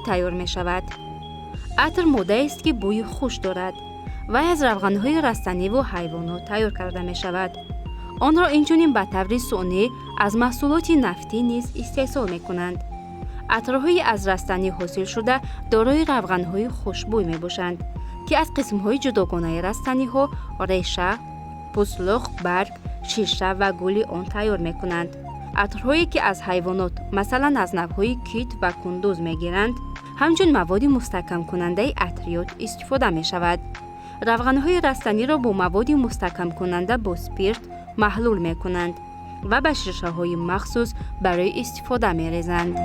تیار می شود. عطر ماده است که بوی خوش دارد و از روغن‌های رستنی و حیوانات تیار کرده می شود. آن را اینچنین به طور صنعی از محصولات نفتی نیز استحصال می کنند. عطرهای از رستنی حاصل شده دارای روغن‌های خوشبوی می باشند که از قسم‌های جداگانه رستنی‌ها، ریشه، پوستلخ، برگ، شیشه و گل آن تیار می کنند. عطرهایی که از حیوانات مثلا از نوع‌های کیت و کندوز می گیرند، همچون مواد مستحکم کننده عطریات استفاده می شود. روغن‌های رستنی را با مواد مستحکم کننده با اسپریت محلول می کنند و به شیشه‌های مخصوص برای استفاده می ریزند.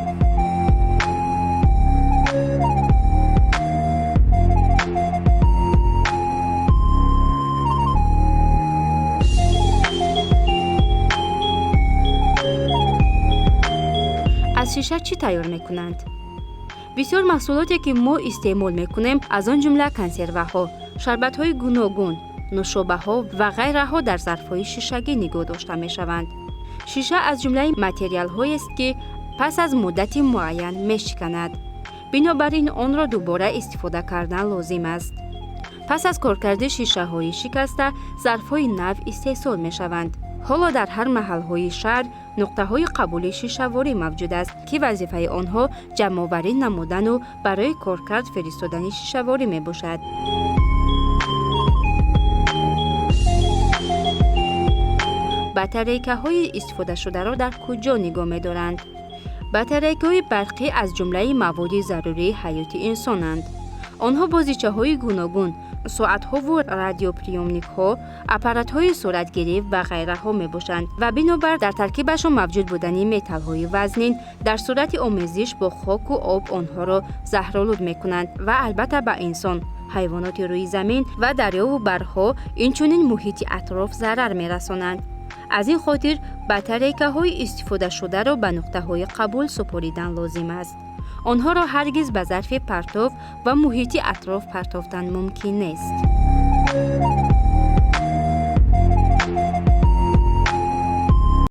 از شیشه چی تیار می کنند؟ بسیار محصولاتی که ما استعمال می کنیم از آن جمله کنسروه ها، شربت های گوناگون، نوشابه ها و غیره ها در ظرف های شیشگی نگاه داشته می شوند. شیشه از جمله متریال هایی است که پس از مدت معین می شکند. بنابراین آن را دوباره استفاده کردن لازم است. پس از کارکرد شیشه های شکسته، ظرف های نو استحصال می شوند. حالا در هر محل های شهر نقطه های قبول شیشه‌واری موجود است که وظیفه آنها جمع‌آوری نمودن و برای کارکرد فرستادن شیشه‌واری می باشد. باتریکه های استفاده شده را در کجا نگاه می دارند؟ باتریکه های برقی از جمله مواد ضروری حیات انسانند. آنها بازیچه های گوناگون، ساعت ها و رادیو پریومنیک ها، اپارات های صورتگیری و غیره ها می باشند و بنابر در ترکیبشان موجود بودن متال های وزنین در صورت آمیزش با خاک و آب آنها را زهرآلود می کنند و البته به انسان، حیوانات روی زمین و دریا و برها اینچنین محیط اطراف ضرر می رسانند. از این خاطر باتریکه های استفاده شده را به نقطه های قبول سپاریدن لازم است. آنها را هرگز به ظرف پرتاب و محیط اطراف پرتافتن ممکن نیست.